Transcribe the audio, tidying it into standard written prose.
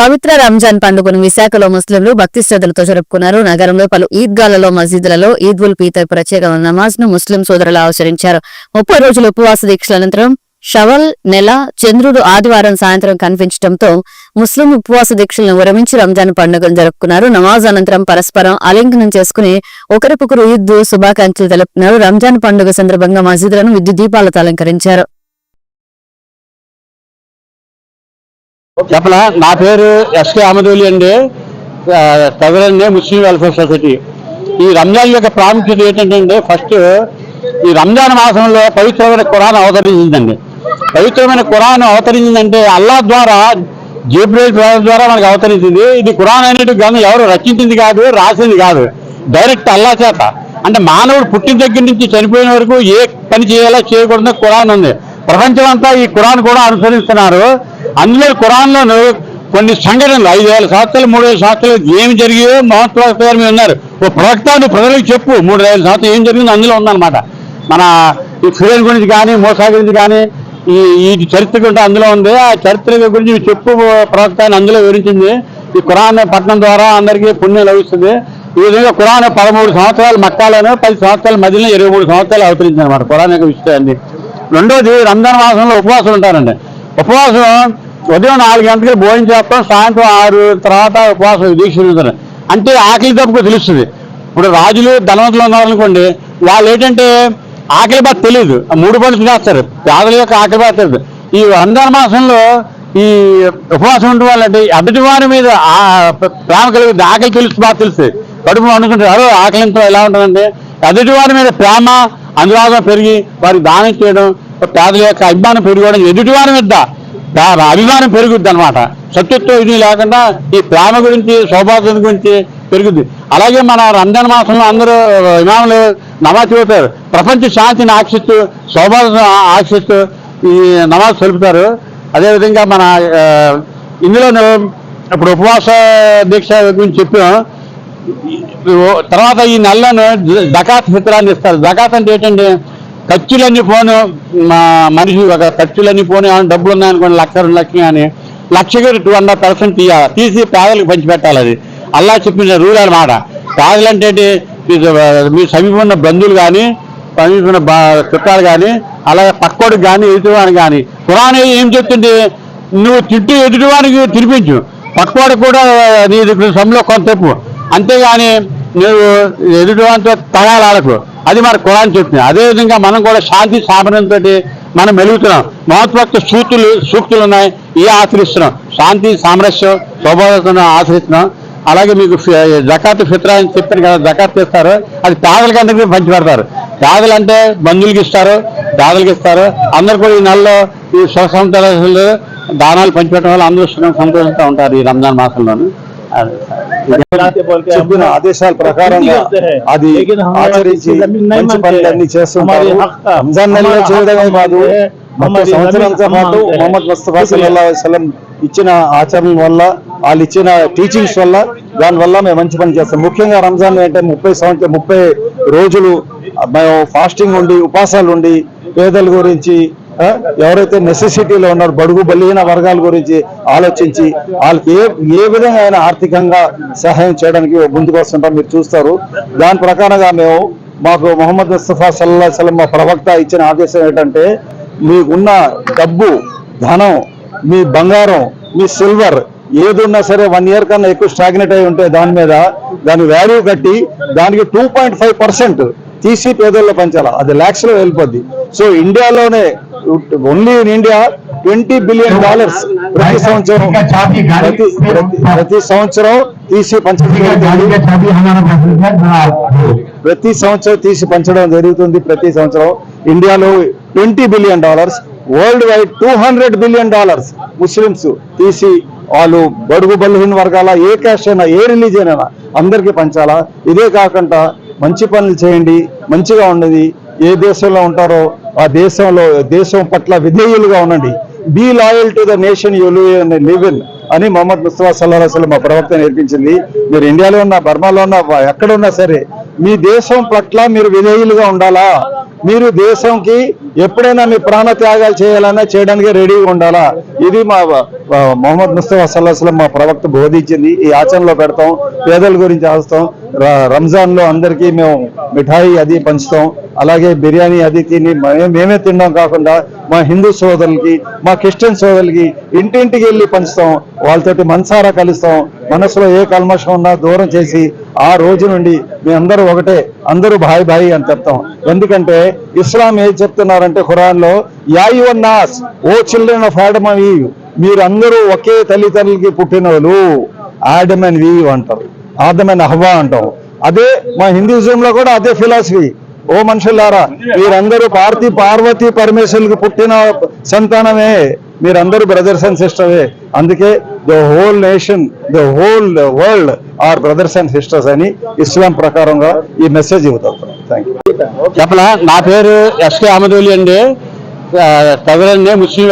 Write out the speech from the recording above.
పవిత్ర రంజాన్ పండుగను విశాఖలో ముస్లింలు భక్తి శ్రద్ధలతో జరుపుకున్నారు. నగరంలో పలు ఈద్గాలలో మసీదులలో ఈద్ ఉల్ ఫితర్ ప్రత్యేక నమాజ్ ను ముస్లిం సోదరులు ఆచరించారు. 30 రోజుల ఉపవాస దీక్షల అనంతరం షవల్ నెల చంద్రుడు ఆదివారం సాయంత్రం కనిపించడంతో ముస్లిం ఉపవాస దీక్షలను విరమించి రంజాన్ పండుగను జరుపుకున్నారు. నమాజ్ అనంతరం పరస్పరం ఆలింగనం చేసుకుని ఒకరికొకరు ఈద్ శుభాకాంక్షలు తెలుపుతున్నారు. రంజాన్ పండుగ సందర్భంగా మసీదులను విద్యుత్ దీపాలతో అలంకరించారు. చెప్పలా నా పేరు ఎస్కే అహ్మద్ అండి, ప్రజలండి ముస్లిం వెల్ఫేర్ సొసైటీ. ఈ రంజాన్ యొక్క ప్రాముఖ్యత ఏంటంటే ఫస్ట్ ఈ రంజాన్ మాసంలో పవిత్రమైన ఖురాన్ అవతరించిందండి. పవిత్రమైన ఖురాన్ అవతరించిందంటే అల్లా ద్వారా జిబ్రీల్ ద్వారా మనకు అవతరించింది. ఇది ఖురాన్ అనేటి గ్రంథం ఎవరు రచించింది కాదు, రాసింది కాదు, డైరెక్ట్ అల్లా చేత. అంటే మానవుడు పుట్టిన దగ్గర నుంచి చనిపోయిన వరకు ఏ పని చేయాలో చేయకూడదు ఖురాన్ ఉంది. ప్రపంచం అంతా ఈ ఖురాన్ కూడా అనుసరిస్తున్నారు. అందులో ఖురాన్లో కొన్ని సంఘటనలు 5,000 సంవత్సరాలు 3,000 సంవత్సరాలు ఏమి జరిగాయో మహమ్మద్ ప్రవక్త గారు మీరు ఉన్నారు. ఓ ప్రవక్త నువ్వు ప్రజలకు చెప్పు 3,000 సంవత్సరాలు ఏం జరిగిందో అందులో ఉందన్నమాట. మన ఈ ఫిరౌన్ గురించి కానీ మోసా గురించి కానీ ఈ చరిత్ర గురించి అందులో ఉంది. ఆ చరిత్ర గురించి చెప్పు ప్రవక్త అని అందులో వివరించింది. ఈ ఖురాన్ పఠనం ద్వారా అందరికీ పుణ్యం లభిస్తుంది. ఈ విధంగా ఖురాన్ 13 సంవత్సరాలు మక్కాలోనే 10 సంవత్సరాలు మధ్యలో 23 సంవత్సరాలు అవతరించింది అనమాట ఖురాన్ యొక్క విషయాన్ని. రెండోది రంజాన్ మాసంలో ఉపవాసం ఉంటారండి. ఉపవాసం ఉదయం 4 గంటలకు భోజనం చేస్తాం, సాయంత్రం 6 తర్వాత ఉపవాసం దీక్ష ఉంటారు. అంటే ఆకలి దప్పుకు తెలుస్తుంది. ఇప్పుడు రాజులు ధనవంతులు ఉన్నారనుకోండి, వాళ్ళు ఏంటంటే ఆకలి బాధ తెలియదు, 3 పనులు చేస్తారు. పేదల యొక్క ఆకలి బాధ తెలియదు. ఈ రంజాన్ మాసంలో ఈ ఉపవాసం ఉండడం వల్ల ఎదుటి వారి మీద ప్రేమ కలుగుతుంది. ఆకలి బాగా తెలుస్తుంది. కడుపు అనుకుంటారు ఆకలితో ఎలా ఉంటుందంటే ఎదుటి వారి మీద ప్రేమ అనురాగం పెరిగి వారికి దానం చేయడం, పేదల యొక్క అభిమానం పెరిగడం, ఎదుటి వారి మీద అభిమానం పెరుగుద్ది అనమాట. శత్రుత్వం ఇది లేకుండా ఈ ప్రేమ గురించి సౌభాగ్యం గురించి పెరుగుద్ది. అలాగే మన రంజాన్ మాసంలో అందరూ ఇమాములు నమాజ్ చదువుతారు. ప్రపంచ శాంతిని ఆశిస్తూ సౌభాగ్యం ఆశిస్తూ ఈ నమాజ్ తెలుపుతారు. అదేవిధంగా మన ఇందులో ఇప్పుడు ఉపవాస దీక్ష గురించి చెప్పాం. తర్వాత ఈ నెలను జకాత్ ఫిత్రాన్ని ఇస్తారు. జకాత్ అంటే ఏంటంటే ఖర్చులన్నీ పోను, మనిషి ఒక ఖర్చులన్నీ పోను, డబ్బులు ఉన్నాయనుకోండి 1,00,000 2 లక్షలు అని 1,00,000కి 200% తీయాలి, తీసి పేదలకు పంచిపెట్టాలి. అది అల్లా చెప్పిన రూల్ అన్నమాట. పేదలంటే మీ సమీపంలో బంధువులు కానీ సమీపంలో చుట్టాలు కానీ అలాగే పక్కోడికి కానీ ఎదుటివానికి కానీ. ఖురాన్ ఏం చెప్తుంటే నువ్వు తిట్టు ఎదుటివానికి తినిపించు, పక్కోడికి కూడా నీ సమయంలో కొంత చెప్పు, అంతేగాని నువ్వు ఎదుటివానితో తగాలాడకు. అది మన ఖురాన్ చెప్తుంది. అదేవిధంగా మనం కూడా శాంతి స్థాపనంతో మనం మెలుగుతున్నాం. మహత్వక్త సూక్తులు ఉన్నాయి, ఇవి ఆచరిస్తున్నాం. శాంతి సామరస్యం స్వభావం ఆచరిస్తున్నాం. అలాగే మీకు జకాత్ ఫిత్రా అని చెప్పాను కదా, జకాత్ ఇస్తారు. అది పేదలకి అందరికీ పంచిపెడతారు. పేదలు అంటే బంధువులకి ఇస్తారు, పేదలకి ఇస్తారు. అందరు కూడా ఈ నెలలో ఈ స్వసంతలు దానాలు పంచిపెట్టడం వల్ల అందరూ సంతోషంగా ఉంటారు ఈ రంజాన్ మాసంలోనూ. చెప్పిన ఆదేశాల ప్రకారంగా అది ఆచరించి మంచి పనులన్నీ చేస్తుంటారు. రంజాన్ నెలలో చేయడమే కాదు, మొత్తం సంవత్సరంతో పాటు మొహమ్మద్ ముస్తఫా సల్లల్లాహు అలైహి వసల్లం ఇచ్చిన ఆచరణ వల్ల, వాళ్ళు ఇచ్చిన టీచింగ్స్ వల్ల, దానివల్ల మేము మంచి పని చేస్తాం. ముఖ్యంగా రంజాన్ అంటే 30 రోజులు మేము ఫాస్టింగ్ ఉండి ఉపవాసాలు ఉండి పేదల గురించి, ఎవరైతే నెసెసిటీలో ఉన్నారో బడుగు బలహీన వర్గాల గురించి ఆలోచించి వాళ్ళకి ఏ విధంగా అయినా ఆర్థికంగా సహాయం చేయడానికి ముందుకు వస్తుంటాం. మీరు చూస్తారు. దాని ప్రకారంగా మాకు మొహమ్మద్ ముస్తఫా సల్లల్లాహు అలైహి వసల్లం మా ప్రవక్త ఇచ్చిన ఆదేశం ఏంటంటే, మీకున్న డబ్బు, ధనం, మీ బంగారం, మీ సిల్వర్ ఏదున్నా సరే 1 ఇయర్ కన్నా ఎక్కువ స్టాగ్నేట్ అయి ఉంటే దాని వాల్యూ కట్టి దానికి 2.5% తీసి పేదల్లో పంచాలి. అది lakhsలో వెళ్ళిపోద్ది. సో ఇండియాలోనే ఓన్లీ ఇన్ ఇండియా $20 బిలియన్ ప్రతి సంవత్సరం తీసి పంచడం జరుగుతుంది. ప్రతి సంవత్సరం ఇండియాలో $20 billion, world wide $200 billion Muslims తీసి వాళ్ళు బడుగు బలహీన వర్గాల ఏ క్యాస్ట్ అయినా ఏ రిలీజియన్ అయినా అందరికీ పంచాలా. ఇదే కాకుండా మంచి పనులు చేయండి, మంచిగా ఉండదు. ఏ దేశంలో ఉంటారో ఆ దేశం పట్ల విధేయులుగా ఉండండి. Be loyal to the nation you live in అని మొహమ్మద్ ముస్తఫా సల్లల్లాహు అలైహి వసల్లం మా ప్రవక్త నేర్పించింది. మీరు ఇండియాలో ఉన్నా, బర్మాలో ఉన్నా, ఎక్కడున్నా సరే మీ దేశం పట్ల మీరు విధేయులుగా ఉండాలా. మీరు దేశంకి ఎప్పుడైనా మీ ప్రాణ త్యాగాలు చేయాలన్నా చేయడానికి రెడీగా ఉండాలా. ఇది మా మొహమ్మద్ ముస్తఫా సల్లల్లాహు అలైహి వసల్లం మా ప్రవక్త బోధించింది. ఈ ఆచరణలో పెడతాం. పేదల గురించి ఆస్తాం. రంజాన్ లో అందరికీ మేము మిఠాయి అది పంచుతాం. అలాగే బిర్యానీ అది తిని మేమే తినడం కాకుండా మా హిందూ సోదరులకి, మా క్రిస్టియన్ సోదరులకి ఇంటింటికి వెళ్ళి పంచుతాం. వాళ్ళతోటి మనసారా కలుస్తాం. మనసులో ఏ కల్మషం ఉన్నా దూరం చేసి ఆ రోజు నుండి మీ అందరూ ఒకటే, అందరూ భాయ్ భాయ్ అని చెప్తాం. ఎందుకంటే ఇస్లాం ఏం చెప్తున్నారంటే ఖురాన్ లో, యా అయ్యుహన్ నాస్, O children of Adam and Eve, మీరందరూ ఒకే తల్లిదండ్రులకి పుట్టినోళ్ళు. ఆడమ్ అండ్ ఈవ్ అంటారు, ఆదమ్ అండ్ హవ్వా అంటాం. అదే మా హిందూయిజం లో కూడా అదే ఫిలాసఫీ. ఓ మనుషులారా, మీరందరూ పార్వతీ పరమేశ్వరులకు పుట్టిన సంతానమే, మీరందరూ బ్రదర్స్ అండ్ సిస్టర్సే. అందుకే the whole nation, the whole world are brothers and sisters అని ఇస్లాం ప్రకారంగా ఈ మెసేజ్ ఇవ్వతాం. Thank you. చెప్పనా, నా పేరు ఎస్కే అహ్మద్ వలి అండి, తగలన్నే ముస్లిం